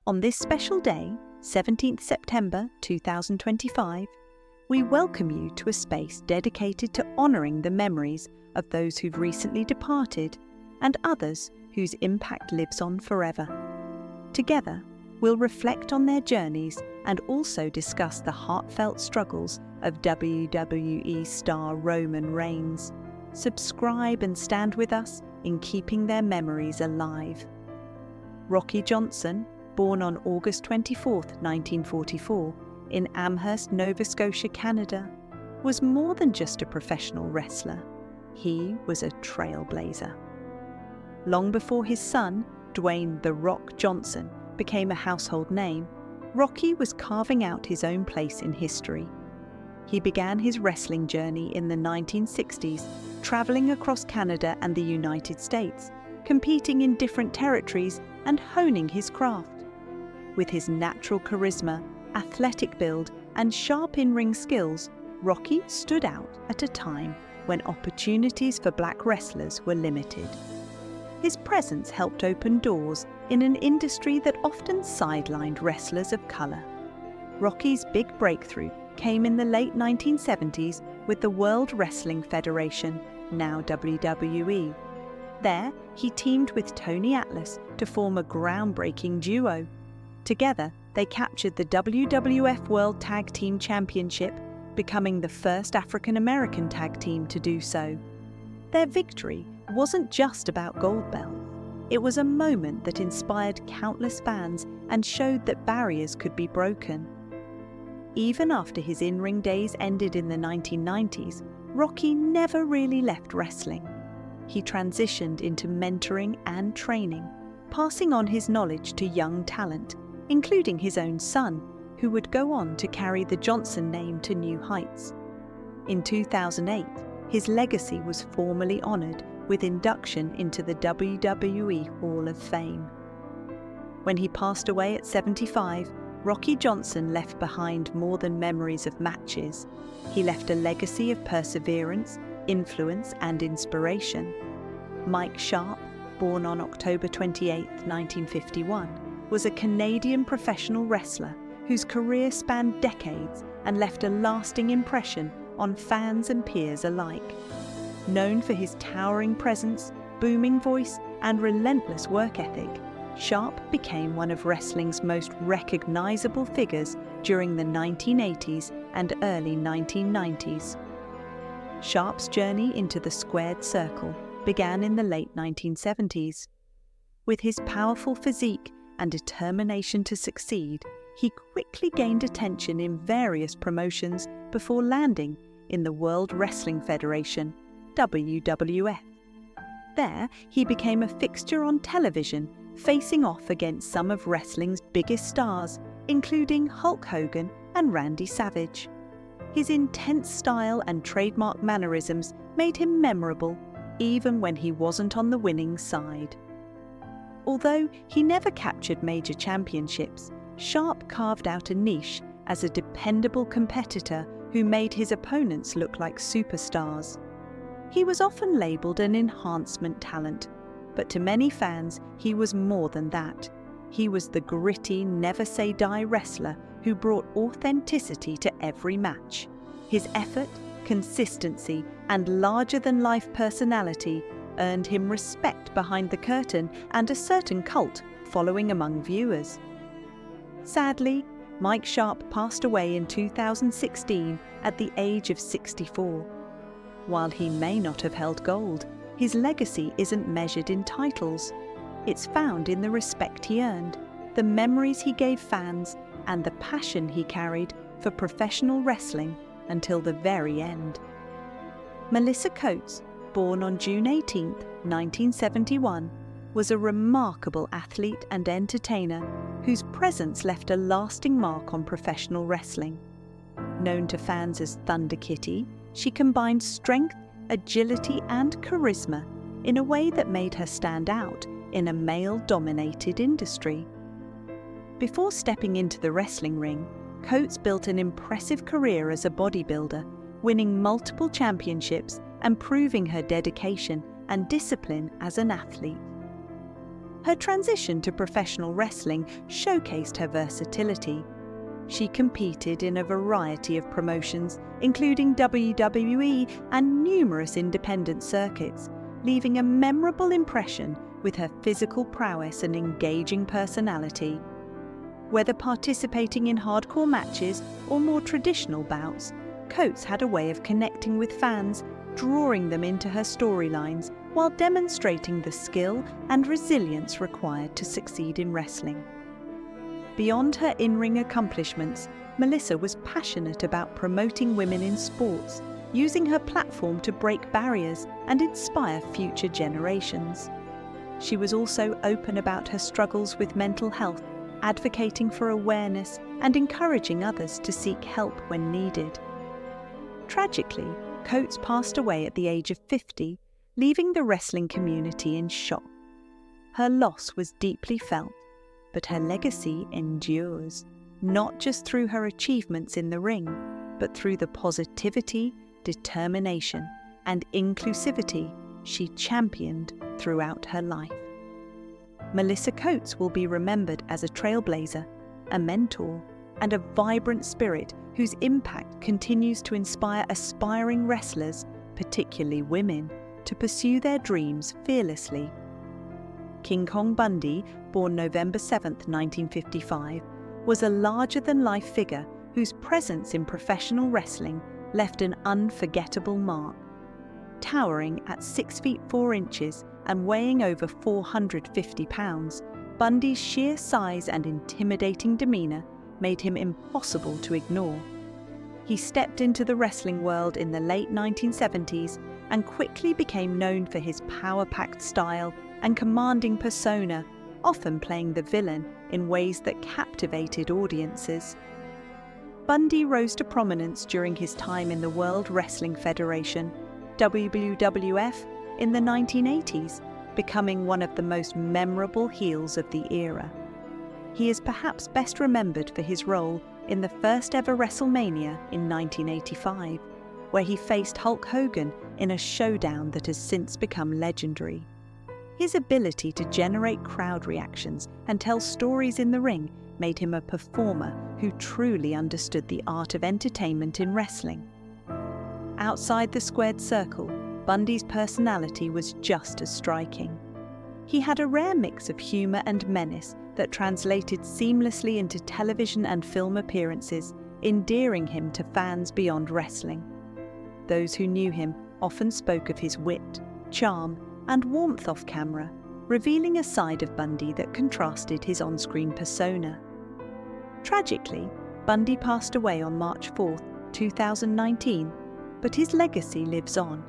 On this special day, 17th September 2025, we welcome you to a space dedicated to honouring the memories of those who've recently departed and others whose impact lives on forever. Together, we'll reflect on their journeys and also discuss the heartfelt struggles of WWE star Roman Reigns. Subscribe and stand with us in keeping their memories alive. Rocky Johnson, born on August 24, 1944, in Amherst, Nova Scotia, Canada, was more than just a professional wrestler. He was a trailblazer. Long before his son, Dwayne "The Rock" Johnson, became a household name, Rocky was carving out his own place in history. He began his wrestling journey in the 1960s, traveling across Canada and the United States, competing in different territories and honing his craft. With his natural charisma, athletic build, and sharp in-ring skills, Rocky stood out at a time when opportunities for black wrestlers were limited. His presence helped open doors in an industry that often sidelined wrestlers of colour. Rocky's big breakthrough came in the late 1970s with the World Wrestling Federation, now WWE. There, he teamed with Tony Atlas to form a groundbreaking duo. Together, they captured the WWF World Tag Team Championship, becoming the first African-American tag team to do so. Their victory wasn't just about gold belts. It was a moment that inspired countless fans and showed that barriers could be broken. Even after his in-ring days ended in the 1990s, Rocky never really left wrestling. He transitioned into mentoring and training, passing on his knowledge to young talent, including his own son, who would go on to carry the Johnson name to new heights. In 2008, his legacy was formally honoured with induction into the WWE Hall of Fame. When he passed away at 75, Rocky Johnson left behind more than memories of matches. He left a legacy of perseverance, influence, and inspiration. Mike Sharp, born on October 28, 1951, was a Canadian professional wrestler whose career spanned decades and left a lasting impression on fans and peers alike. Known for his towering presence, booming voice, and relentless work ethic, Sharp became one of wrestling's most recognizable figures during the 1980s and early 1990s. Sharp's journey into the squared circle began in the late 1970s. With his powerful physique and determination to succeed, he quickly gained attention in various promotions before landing in the World Wrestling Federation, WWF. There, he became a fixture on television, facing off against some of wrestling's biggest stars, including Hulk Hogan and Randy Savage. His intense style and trademark mannerisms made him memorable, even when he wasn't on the winning side. Although he never captured major championships, Sharp carved out a niche as a dependable competitor who made his opponents look like superstars. He was often labelled an enhancement talent, but to many fans, he was more than that. He was the gritty, never-say-die wrestler who brought authenticity to every match. His effort, consistency, and larger-than-life personality earned him respect behind the curtain and a certain cult following among viewers. Sadly, Mike Sharp passed away in 2016 at the age of 64. While he may not have held gold, his legacy isn't measured in titles. It's found in the respect he earned, the memories he gave fans, and the passion he carried for professional wrestling until the very end. Melissa Coates, born on June 18, 1971, was a remarkable athlete and entertainer whose presence left a lasting mark on professional wrestling. Known to fans as Thunder Kitty, she combined strength, agility, and charisma in a way that made her stand out in a male-dominated industry. Before stepping into the wrestling ring, Coates built an impressive career as a bodybuilder, winning multiple championships and proving her dedication and discipline as an athlete. Her transition to professional wrestling showcased her versatility. She competed in a variety of promotions, including WWE and numerous independent circuits, leaving a memorable impression with her physical prowess and engaging personality. Whether participating in hardcore matches or more traditional bouts, Coates had a way of connecting with fans, drawing them into her storylines while demonstrating the skill and resilience required to succeed in wrestling. Beyond her in-ring accomplishments, Melissa was passionate about promoting women in sports, using her platform to break barriers and inspire future generations. She was also open about her struggles with mental health, advocating for awareness and encouraging others to seek help when needed. Tragically, Coates passed away at the age of 50, leaving the wrestling community in shock. Her loss was deeply felt, but her legacy endures, not just through her achievements in the ring, but through the positivity, determination, and inclusivity she championed throughout her life. Melissa Coates will be remembered as a trailblazer, a mentor, and a vibrant spirit whose impact continues to inspire aspiring wrestlers, particularly women, to pursue their dreams fearlessly. King Kong Bundy, born November 7, 1955, was a larger-than-life figure whose presence in professional wrestling left an unforgettable mark. Towering at 6 feet 4 inches and weighing over 450 pounds, Bundy's sheer size and intimidating demeanor made him impossible to ignore. He stepped into the wrestling world in the late 1970s and quickly became known for his power-packed style and commanding persona, often playing the villain in ways that captivated audiences. Bundy rose to prominence during his time in the World Wrestling Federation, WWF, in the 1980s, becoming one of the most memorable heels of the era. He is perhaps best remembered for his role in the first ever WrestleMania in 1985, where he faced Hulk Hogan in a showdown that has since become legendary. His ability to generate crowd reactions and tell stories in the ring made him a performer who truly understood the art of entertainment in wrestling. Outside the squared circle, Bundy's personality was just as striking. He had a rare mix of humor and menace that translated seamlessly into television and film appearances, endearing him to fans beyond wrestling. Those who knew him often spoke of his wit, charm, and warmth off camera, revealing a side of Bundy that contrasted his on-screen persona. Tragically, Bundy passed away on March 4, 2019, but his legacy lives on.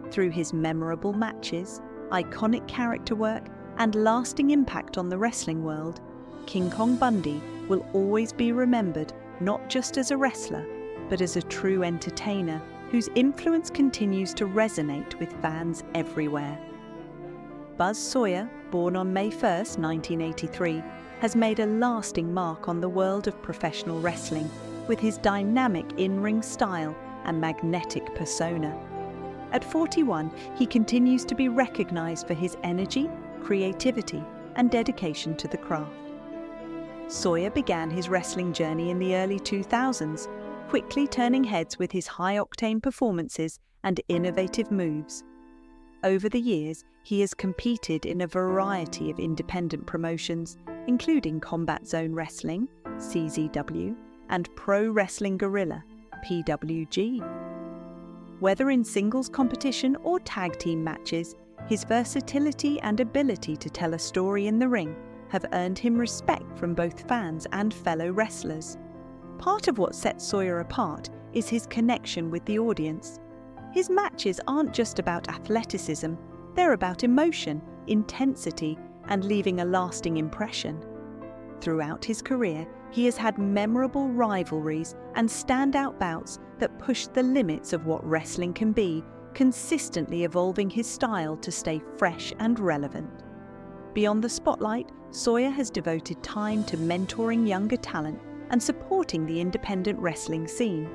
Through his memorable matches, iconic character work, and lasting impact on the wrestling world, King Kong Bundy will always be remembered not just as a wrestler, but as a true entertainer whose influence continues to resonate with fans everywhere. Buzz Sawyer, born on May 1, 1983, has made a lasting mark on the world of professional wrestling with his dynamic in-ring style and magnetic persona. At 41, he continues to be recognized for his energy, creativity, and dedication to the craft. Sawyer began his wrestling journey in the early 2000s, quickly turning heads with his high-octane performances and innovative moves. Over the years, he has competed in a variety of independent promotions, including Combat Zone Wrestling, CZW, and Pro Wrestling Guerrilla, PWG. Whether in singles competition or tag team matches, his versatility and ability to tell a story in the ring have earned him respect from both fans and fellow wrestlers. Part of what sets Sawyer apart is his connection with the audience. His matches aren't just about athleticism, they're about emotion, intensity, and leaving a lasting impression. Throughout his career, he has had memorable rivalries and standout bouts that push the limits of what wrestling can be, consistently evolving his style to stay fresh and relevant. Beyond the spotlight, Sawyer has devoted time to mentoring younger talent and supporting the independent wrestling scene.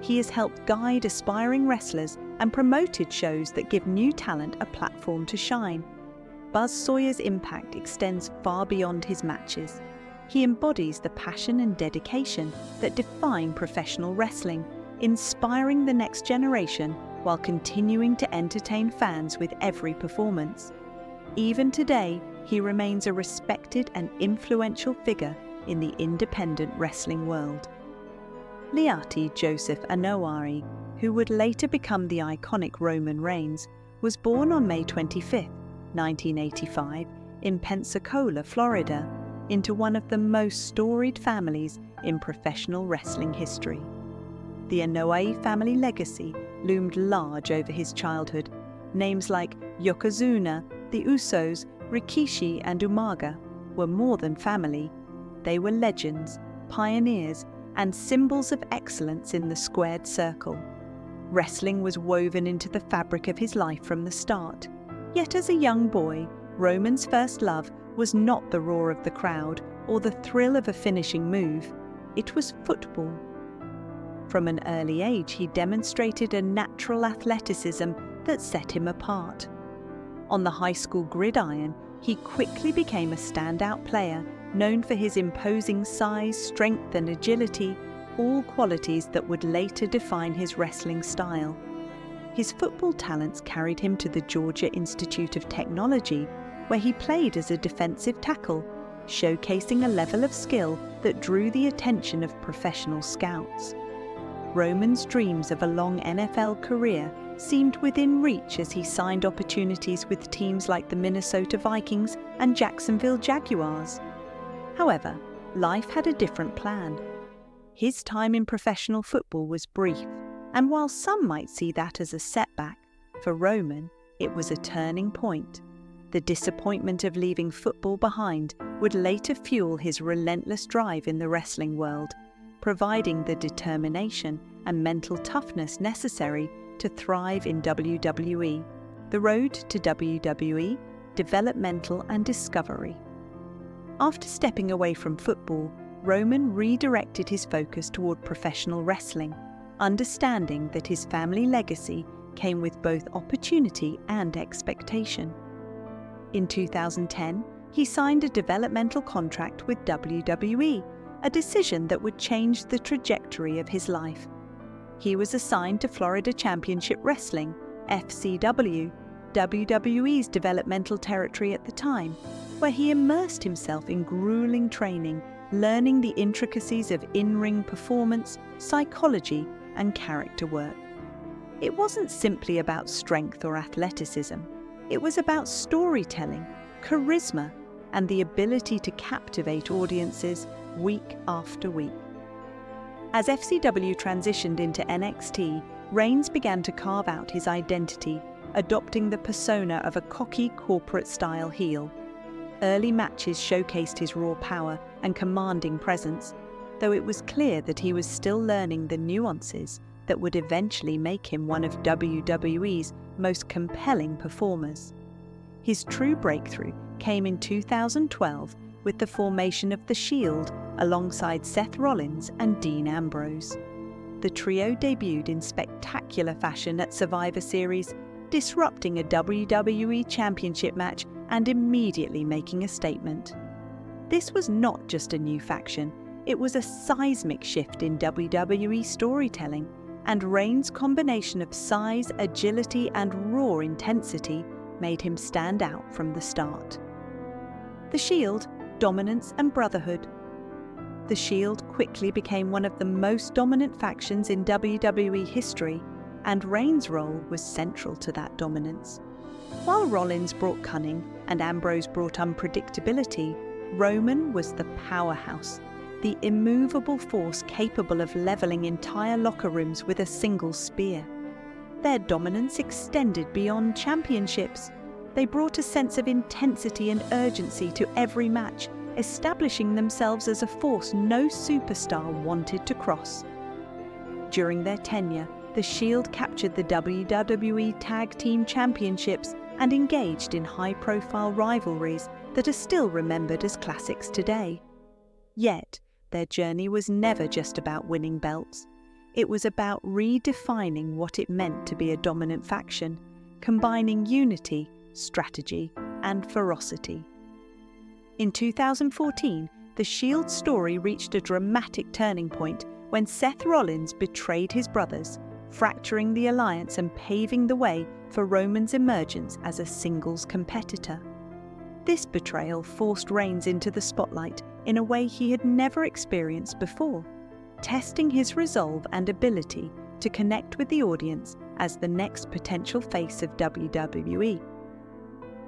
He has helped guide aspiring wrestlers and promoted shows that give new talent a platform to shine. Buzz Sawyer's impact extends far beyond his matches. He embodies the passion and dedication that define professional wrestling, inspiring the next generation while continuing to entertain fans with every performance. Even today, he remains a respected and influential figure in the independent wrestling world. Liati Joseph Anoa'i, who would later become the iconic Roman Reigns, was born on May 25, 1985, in Pensacola, Florida, into one of the most storied families in professional wrestling history. The Anoa'i family legacy loomed large over his childhood. Names like Yokozuna, the Usos, Rikishi, and Umaga were more than family. They were legends, pioneers, and symbols of excellence in the squared circle. Wrestling was woven into the fabric of his life from the start. Yet as a young boy, Roman's first love was not the roar of the crowd or the thrill of a finishing move. It was football. From an early age, he demonstrated a natural athleticism that set him apart. On the high school gridiron, he quickly became a standout player, known for his imposing size, strength, and agility, all qualities that would later define his wrestling style. His football talents carried him to the Georgia Institute of Technology, where he played as a defensive tackle, showcasing a level of skill that drew the attention of professional scouts. Roman's dreams of a long NFL career seemed within reach as he signed opportunities with teams like the Minnesota Vikings and Jacksonville Jaguars. However, life had a different plan. His time in professional football was brief, and while some might see that as a setback, for Roman, it was a turning point. The disappointment of leaving football behind would later fuel his relentless drive in the wrestling world, providing the determination and mental toughness necessary to thrive in WWE. The road to WWE, developmental and discovery. After stepping away from football, Roman redirected his focus toward professional wrestling, understanding that his family legacy came with both opportunity and expectation. In 2010, he signed a developmental contract with WWE, a decision that would change the trajectory of his life. He was assigned to Florida Championship Wrestling, FCW, WWE's developmental territory at the time, where he immersed himself in grueling training, learning the intricacies of in-ring performance, psychology, and character work. It wasn't simply about strength or athleticism. It was about storytelling, charisma, and the ability to captivate audiences week after week. As FCW transitioned into NXT, Reigns began to carve out his identity, adopting the persona of a cocky corporate-style heel. Early matches showcased his raw power and commanding presence, though it was clear that he was still learning the nuances that would eventually make him one of WWE's most compelling performers. His true breakthrough came in 2012 with the formation of The Shield alongside Seth Rollins and Dean Ambrose. The trio debuted in spectacular fashion at Survivor Series, disrupting a WWE Championship match and immediately making a statement. This was not just a new faction, it was a seismic shift in WWE storytelling, and Reigns' combination of size, agility, and raw intensity made him stand out from the start. The Shield, dominance and brotherhood. The Shield quickly became one of the most dominant factions in WWE history, and Reigns' role was central to that dominance. While Rollins brought cunning and Ambrose brought unpredictability, Roman was the powerhouse, the immovable force capable of leveling entire locker rooms with a single spear. Their dominance extended beyond championships. They brought a sense of intensity and urgency to every match, establishing themselves as a force no superstar wanted to cross. During their tenure, the Shield captured the WWE Tag Team Championships and engaged in high-profile rivalries that are still remembered as classics today. Yet, their journey was never just about winning belts. It was about redefining what it meant to be a dominant faction, combining unity, strategy, and ferocity. In 2014, the Shield story reached a dramatic turning point when Seth Rollins betrayed his brothers, fracturing the alliance and paving the way for Roman's emergence as a singles competitor. This betrayal forced Reigns into the spotlight in a way he had never experienced before, testing his resolve and ability to connect with the audience as the next potential face of WWE.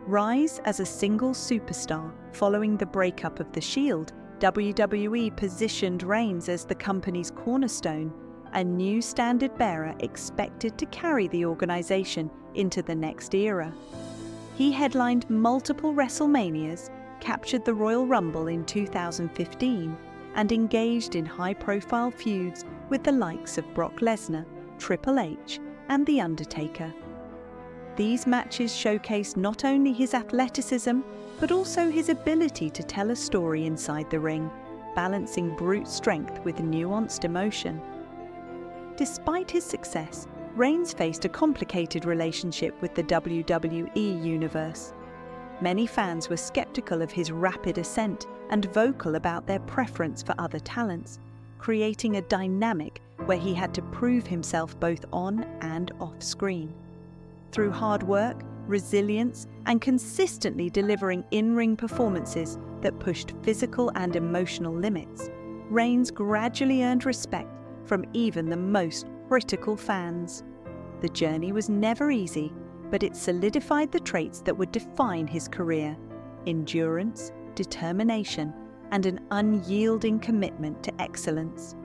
Rise as a singles superstar following the breakup of The Shield, WWE positioned Reigns as the company's cornerstone, a new standard-bearer expected to carry the organization into the next era. He headlined multiple WrestleManias, captured the Royal Rumble in 2015, and engaged in high-profile feuds with the likes of Brock Lesnar, Triple H, and The Undertaker. These matches showcased not only his athleticism, but also his ability to tell a story inside the ring, balancing brute strength with nuanced emotion. Despite his success, Reigns faced a complicated relationship with the WWE Universe. Many fans were skeptical of his rapid ascent and vocal about their preference for other talents, creating a dynamic where he had to prove himself both on and off screen. Through hard work, resilience, and consistently delivering in-ring performances that pushed physical and emotional limits, Reigns gradually earned respect from even the most critical fans. The journey was never easy, but it solidified the traits that would define his career: endurance, determination, and an unyielding commitment to excellence.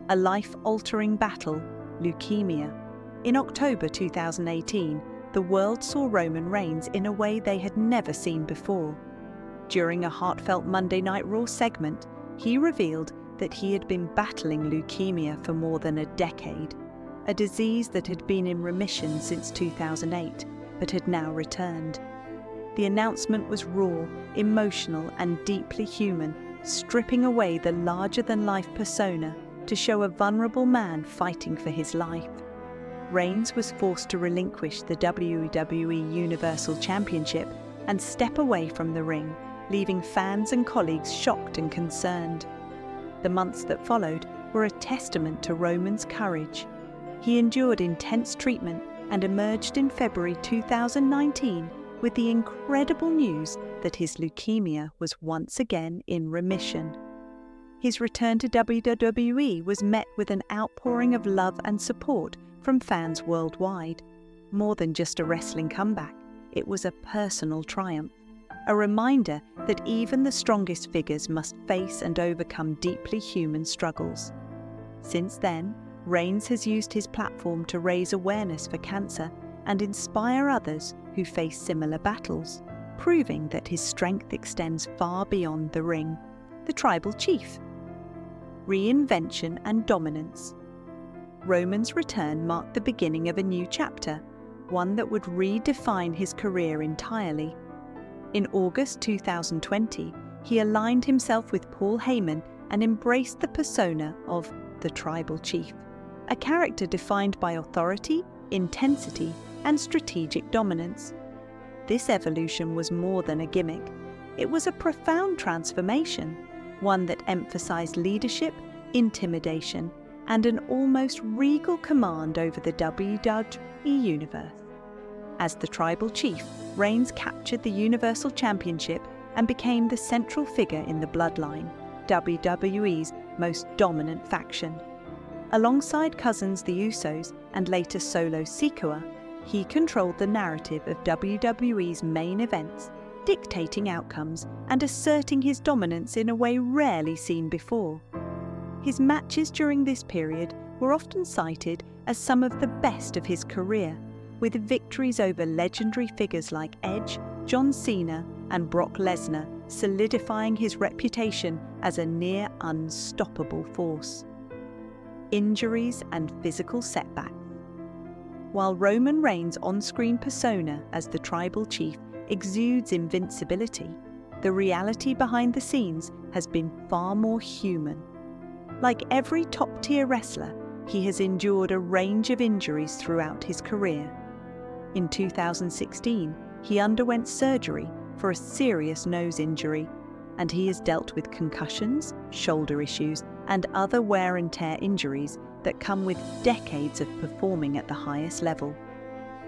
A life-altering battle, leukemia. In October 2018, the world saw Roman Reigns in a way they had never seen before. During a heartfelt Monday Night Raw segment, he revealed that he had been battling leukemia for more than a decade, a disease that had been in remission since 2008, but had now returned. The announcement was raw, emotional, and deeply human, stripping away the larger-than-life persona to show a vulnerable man fighting for his life. Reigns was forced to relinquish the WWE Universal Championship and step away from the ring, leaving fans and colleagues shocked and concerned. The months that followed were a testament to Roman's courage. He endured intense treatment and emerged in February 2019 with the incredible news that his leukemia was once again in remission. His return to WWE was met with an outpouring of love and support from fans worldwide. More than just a wrestling comeback, it was a personal triumph, a reminder that even the strongest figures must face and overcome deeply human struggles. Since then, Reigns has used his platform to raise awareness for cancer and inspire others who face similar battles, proving that his strength extends far beyond the ring. The Tribal Chief. Reinvention and dominance. Roman's return marked the beginning of a new chapter, one that would redefine his career entirely. In August 2020, he aligned himself with Paul Heyman and embraced the persona of the Tribal Chief, a character defined by authority, intensity, and strategic dominance. This evolution was more than a gimmick. It was a profound transformation, one that emphasized leadership, intimidation, and an almost regal command over the WWE Universe. As the Tribal Chief, Reigns captured the Universal Championship and became the central figure in the Bloodline, WWE's most dominant faction. Alongside cousins the Usos and later Solo Sikoa, he controlled the narrative of WWE's main events, dictating outcomes and asserting his dominance in a way rarely seen before. His matches during this period were often cited as some of the best of his career, with victories over legendary figures like Edge, John Cena, and Brock Lesnar solidifying his reputation as a near unstoppable force. Injuries and physical setbacks. While Roman Reigns' on-screen persona as the Tribal Chief exudes invincibility, the reality behind the scenes has been far more human. Like every top-tier wrestler, he has endured a range of injuries throughout his career. In 2016, he underwent surgery for a serious nose injury, and he has dealt with concussions, shoulder issues, and other wear and tear injuries that come with decades of performing at the highest level.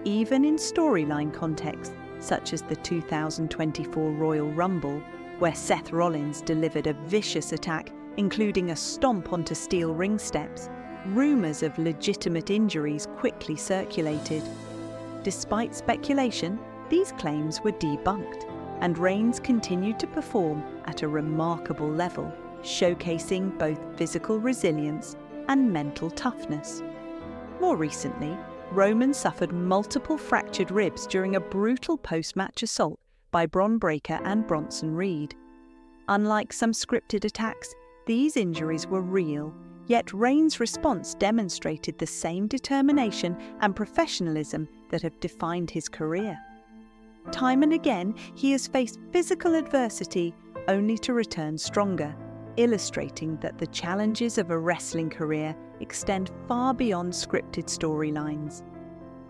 Even in storyline contexts, such as the 2024 Royal Rumble, where Seth Rollins delivered a vicious attack, including a stomp onto steel ring steps, rumours of legitimate injuries quickly circulated. Despite speculation, these claims were debunked, and Reigns continued to perform at a remarkable level, showcasing both physical resilience and mental toughness. More recently, Roman suffered multiple fractured ribs during a brutal post-match assault by Bron Breakker and Bronson Reed. Unlike some scripted attacks, these injuries were real, yet Reigns' response demonstrated the same determination and professionalism that have defined his career. Time and again, he has faced physical adversity only to return stronger, illustrating that the challenges of a wrestling career extend far beyond scripted storylines.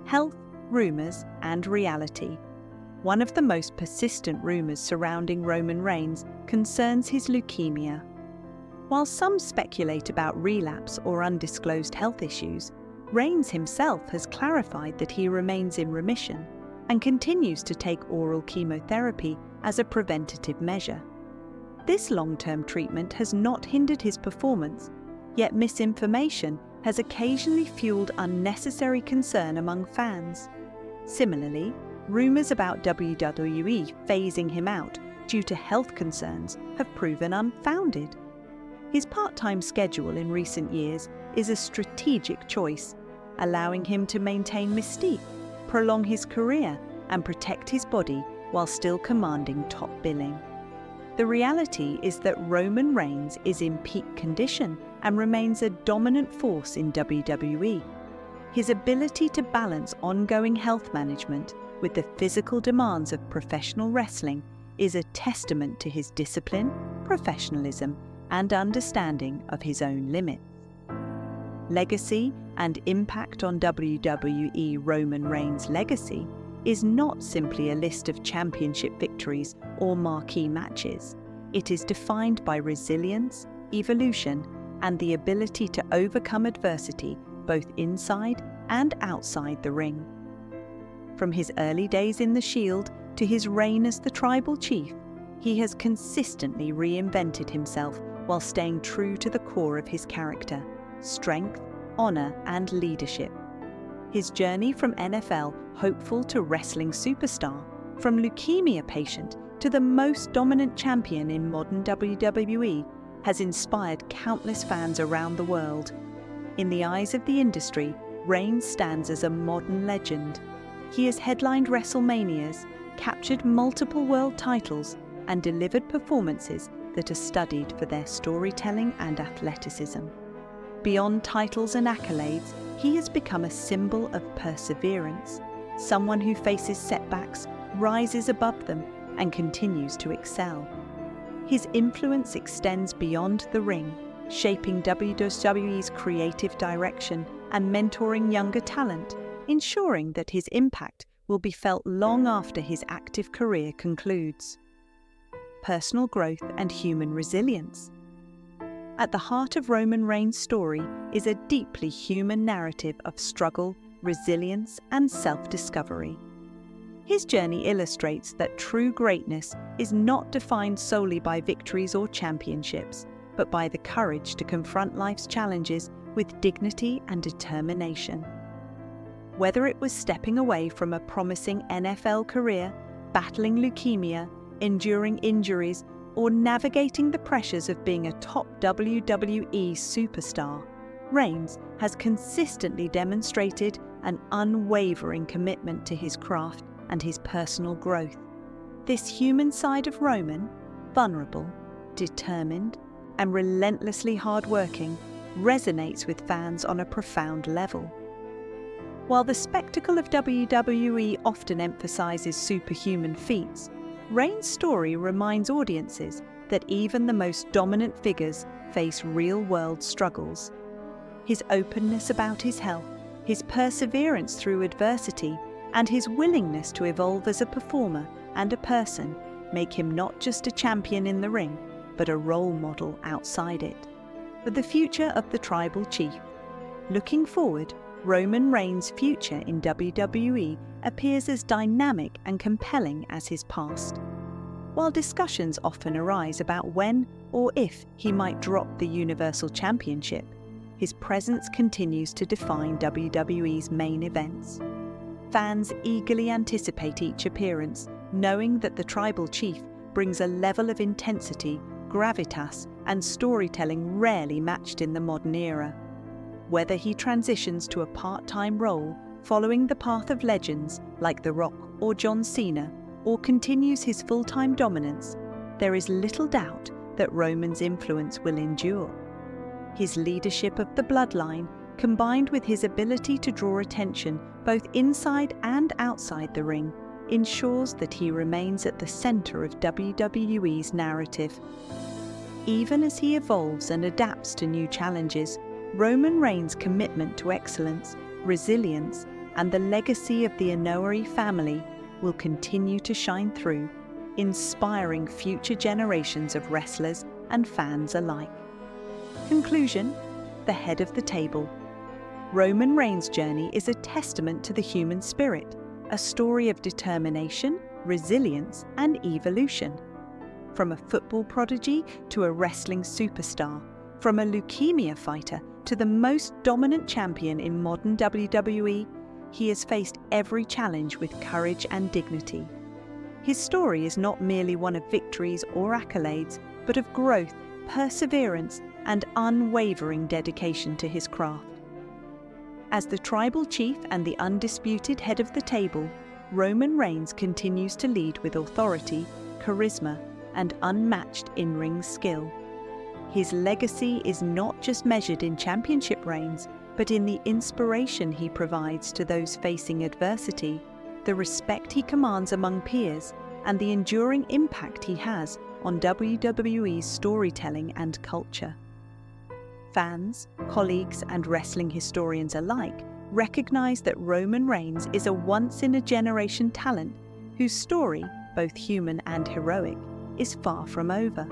Health, rumours, and reality. One of the most persistent rumours surrounding Roman Reigns concerns his leukemia. While some speculate about relapse or undisclosed health issues, Reigns himself has clarified that he remains in remission and continues to take oral chemotherapy as a preventative measure. This long-term treatment has not hindered his performance, yet misinformation has occasionally fueled unnecessary concern among fans. Similarly, rumours about WWE phasing him out due to health concerns have proven unfounded. His part-time schedule in recent years is a strategic choice, allowing him to maintain mystique, prolong his career, and protect his body while still commanding top billing. The reality is that Roman Reigns is in peak condition and remains a dominant force in WWE. His ability to balance ongoing health management with the physical demands of professional wrestling is a testament to his discipline, professionalism, and understanding of his own limits. Legacy and impact on WWE. Roman Reigns' legacy is not simply a list of championship victories or marquee matches. It is defined by resilience, evolution, and the ability to overcome adversity both inside and outside the ring. From his early days in the Shield to his reign as the Tribal Chief, he has consistently reinvented himself while staying true to the core of his character: strength, honor, and leadership. His journey from NFL hopeful to wrestling superstar, from leukemia patient to the most dominant champion in modern WWE, has inspired countless fans around the world. In the eyes of the industry, Reigns stands as a modern legend. He has headlined WrestleManias, captured multiple world titles, and delivered performances that are studied for their storytelling and athleticism. Beyond titles and accolades, he has become a symbol of perseverance, someone who faces setbacks, rises above them, and continues to excel. His influence extends beyond the ring, shaping WWE's creative direction and mentoring younger talent, ensuring that his impact will be felt long after his active career concludes. Personal growth and human resilience. At the heart of Roman Reigns' story is a deeply human narrative of struggle, resilience, and self-discovery. His journey illustrates that true greatness is not defined solely by victories or championships, but by the courage to confront life's challenges with dignity and determination. Whether it was stepping away from a promising NFL career, battling leukemia, enduring injuries, or navigating the pressures of being a top WWE superstar, Reigns has consistently demonstrated an unwavering commitment to his craft and his personal growth. This human side of Roman, vulnerable, determined, and relentlessly hardworking, resonates with fans on a profound level. While the spectacle of WWE often emphasizes superhuman feats, Reigns' story reminds audiences that even the most dominant figures face real-world struggles. His openness about his health, his perseverance through adversity, and his willingness to evolve as a performer and a person make him not just a champion in the ring, but a role model outside it. For the future of the Tribal Chief. Looking forward, Roman Reigns' future in WWE appears as dynamic and compelling as his past. While discussions often arise about when or if he might drop the Universal Championship, his presence continues to define WWE's main events. Fans eagerly anticipate each appearance, knowing that the Tribal Chief brings a level of intensity, gravitas, and storytelling rarely matched in the modern era. Whether he transitions to a part-time role following the path of legends like The Rock or John Cena, or continues his full-time dominance, there is little doubt that Roman's influence will endure. His leadership of the bloodline, combined with his ability to draw attention both inside and outside the ring, ensures that he remains at the center of WWE's narrative. Even as he evolves and adapts to new challenges, Roman Reigns' commitment to excellence, resilience, and the legacy of the Inoue family will continue to shine through, inspiring future generations of wrestlers and fans alike. Conclusion: the head of the table. Roman Reigns' journey is a testament to the human spirit, a story of determination, resilience, and evolution. From a football prodigy to a wrestling superstar, from a leukemia fighter to the most dominant champion in modern WWE, he has faced every challenge with courage and dignity. His story is not merely one of victories or accolades, but of growth, perseverance, and unwavering dedication to his craft. As the Tribal Chief and the undisputed head of the table, Roman Reigns continues to lead with authority, charisma, and unmatched in-ring skill. His legacy is not just measured in championship reigns, but in the inspiration he provides to those facing adversity, the respect he commands among peers, and the enduring impact he has on WWE's storytelling and culture. Fans, colleagues, and wrestling historians alike recognize that Roman Reigns is a once-in-a-generation talent whose story, both human and heroic, is far from over.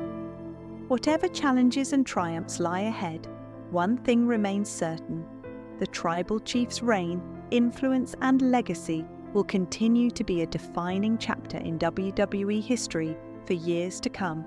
Whatever challenges and triumphs lie ahead, one thing remains certain: the Tribal Chief's reign, influence, and legacy will continue to be a defining chapter in WWE history for years to come.